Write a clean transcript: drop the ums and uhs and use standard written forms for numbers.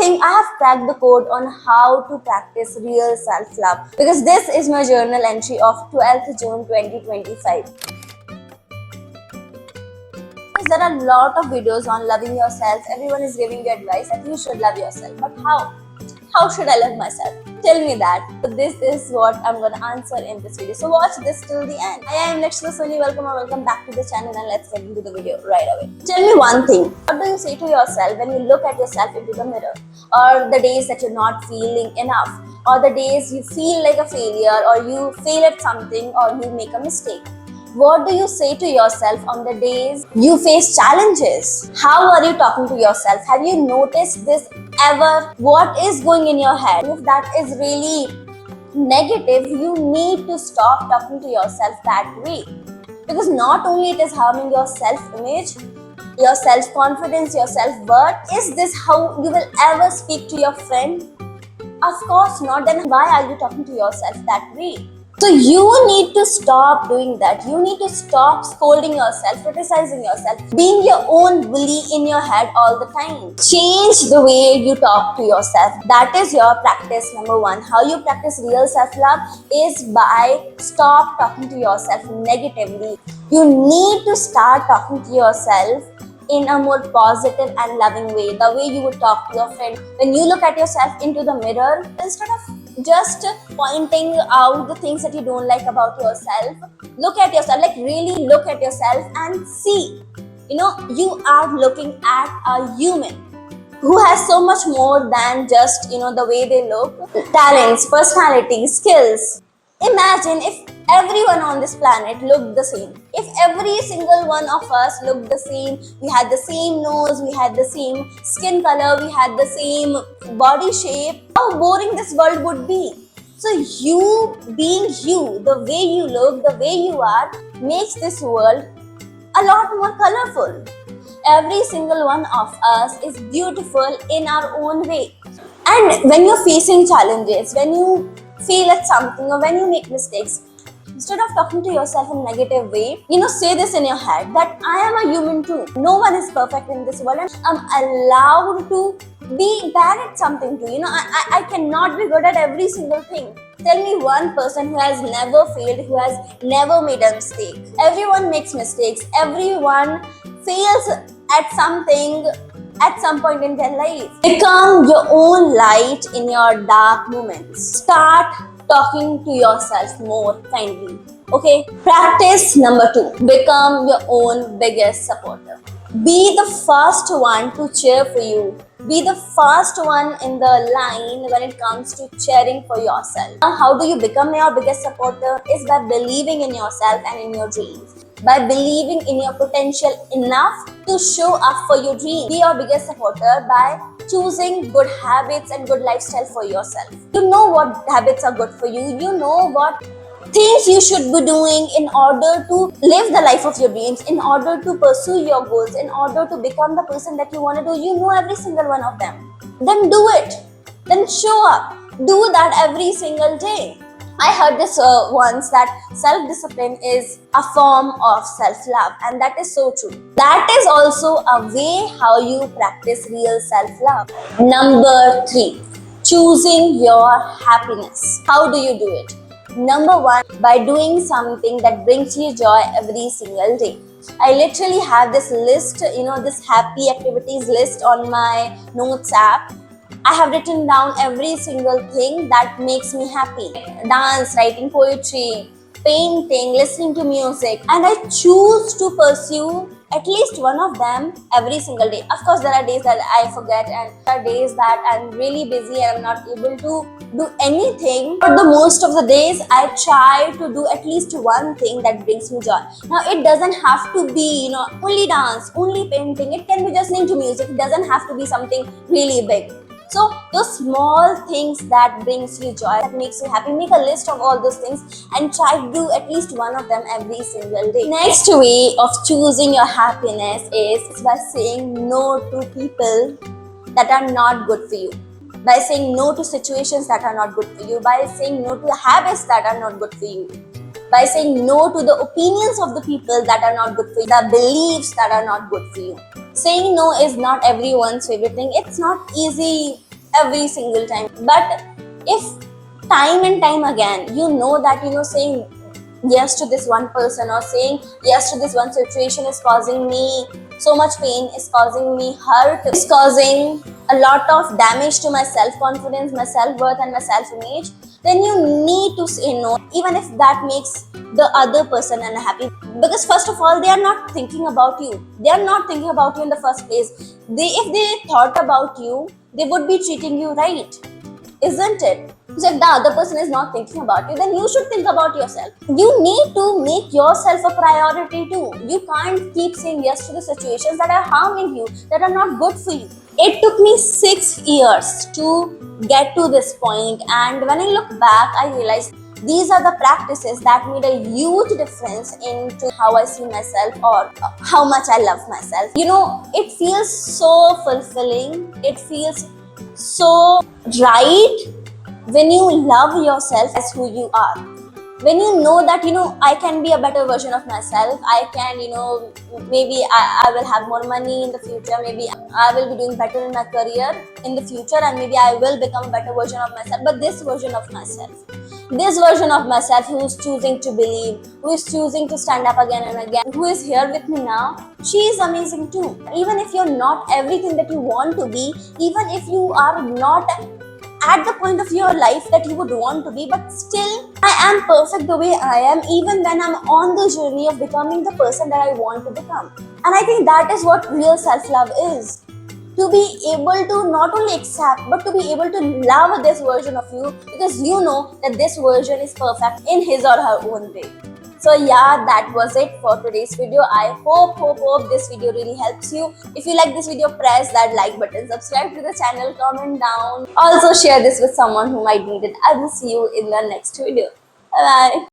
think I have cracked the code on how to practice real self-love because this is my journal entry of 12th June 2025. There are a lot of videos on loving yourself. Everyone is giving you advice that you should love yourself. But how? How should I love myself? Tell me that. So this is what I'm going to answer in this video. So watch this till the end. I am Lakshmi Soni. Welcome back to the channel, and let's get into the video right away. Tell me one thing. What do you say to yourself when you look at yourself into the mirror? Or the days that you're not feeling enough? Or the days you feel like a failure, or you fail at something, or you make a mistake? What do you say to yourself on the days you face challenges? How are you talking to yourself? Have you noticed this ever? What is going in your head? If that is really negative, you need to stop talking to yourself that way. Because not only it is harming your self-image, your self-confidence, your self-worth. Is this how you will ever speak to your friend? Of course not. Then why are you talking to yourself that way? So you need to stop doing that. You need to stop scolding yourself, criticizing yourself, being your own bully in your head all the time. Change the way you talk to yourself. That is your practice number one. How you practice real self-love is by stop talking to yourself negatively. You need to start talking to yourself in a more positive and loving way. The way you would talk to your friend. When you look at yourself into the mirror, instead of just pointing out the things that you don't like about yourself, look at yourself, like really look at yourself and see, you are looking at a human who has so much more than just, the way they look, talents, personality, skills. Imagine if everyone on this planet looked the same. If every single one of us looked the same, we had the same nose, we had the same skin color, we had the same body shape, how boring this world would be. So you being you, the way you look, the way you are, makes this world a lot more colorful. Every single one of us is beautiful in our own way. And when you're facing challenges, when you fail at something or when you make mistakes, instead of talking to yourself in a negative way, say this in your head that I am a human too. No one is perfect in this world and I'm allowed to be bad at something too. I cannot be good at every single thing. Tell me one person who has never failed, who has never made a mistake. Everyone makes mistakes. Everyone fails at something at some point in their life. Become your own light in your dark moments. Start talking to yourself more kindly. Okay? Practice number 2. Become your own biggest supporter. Be the first one to cheer for you. Be the first one in the line when it comes to cheering for yourself. Now, how do you become your biggest supporter? Is by believing in yourself and in your dreams. By believing in your potential enough to show up for your dream. Be your biggest supporter by choosing good habits and good lifestyle for yourself. You know what habits are good for you. You know what things you should be doing in order to live the life of your dreams, in order to pursue your goals, in order to become the person that you want to do. You know every single one of them. Then do it. Then show up. Do that every single day. I heard this once that self-discipline is a form of self-love, and that is so true. That is also a way how you practice real self-love. Number 3, choosing your happiness. How do you do it? Number 1, by doing something that brings you joy every single day. I literally have this list, this happy activities list on my notes app. I have written down every single thing that makes me happy. Dance, writing poetry, painting, listening to music. And I choose to pursue at least one of them every single day. Of course, there are days that I forget and there are days that I'm really busy and I'm not able to do anything. But the most of the days, I try to do at least one thing that brings me joy. Now, it doesn't have to be, only dance, only painting. It can be just listening to music. It doesn't have to be something really big. So those small things that brings you joy, that makes you happy, make a list of all those things and try to do at least one of them every single day. Next way of choosing your happiness is by saying no to people that are not good for you. By saying no to situations that are not good for you. By saying no to habits that are not good for you. By saying no to the opinions of the people that are not good for you. The beliefs that are not good for you. Saying no is not everyone's favorite thing. It's not easy every single time. But if time and time again you know that saying yes to this one person or saying yes to this one situation is causing me so much pain, is causing me hurt, is causing a lot of damage to my self confidence, my self worth, and my self image, then you need to say no, even if that makes the other person unhappy. Because first of all, they are not thinking about you. They are not thinking about you in the first place. If they thought about you, they would be treating you right, isn't it? So if the other person is not thinking about you, then you should think about yourself. You need to make yourself a priority too. You can't keep saying yes to the situations that are harming you, that are not good for you. It took me 6 years to get to this point, and when I look back, I realized these are the practices that made a huge difference into how I see myself or how much I love myself. It feels so fulfilling. It feels so right when you love yourself as who you are. When you know that I can be a better version of myself. I can, maybe I will have more money in the future. Maybe I will be doing better in my career in the future, and maybe I will become a better version of myself. But this version of myself who is choosing to believe, who is choosing to stand up again and again, who is here with me now, she is amazing too. Even if you're not everything that you want to be, even if you are not at the point of your life that you would want to be, but still I am perfect the way I am, even when I'm on the journey of becoming the person that I want to become. And I think that is what real self-love is. To be able to not only accept, but to be able to love this version of you, because you know that this version is perfect in his or her own way. So yeah, that was it for today's video. I hope this video really helps you. If you like this video, press that like button, subscribe to the channel, comment down. Also share this with someone who might need it. I will see you in the next video. Bye bye.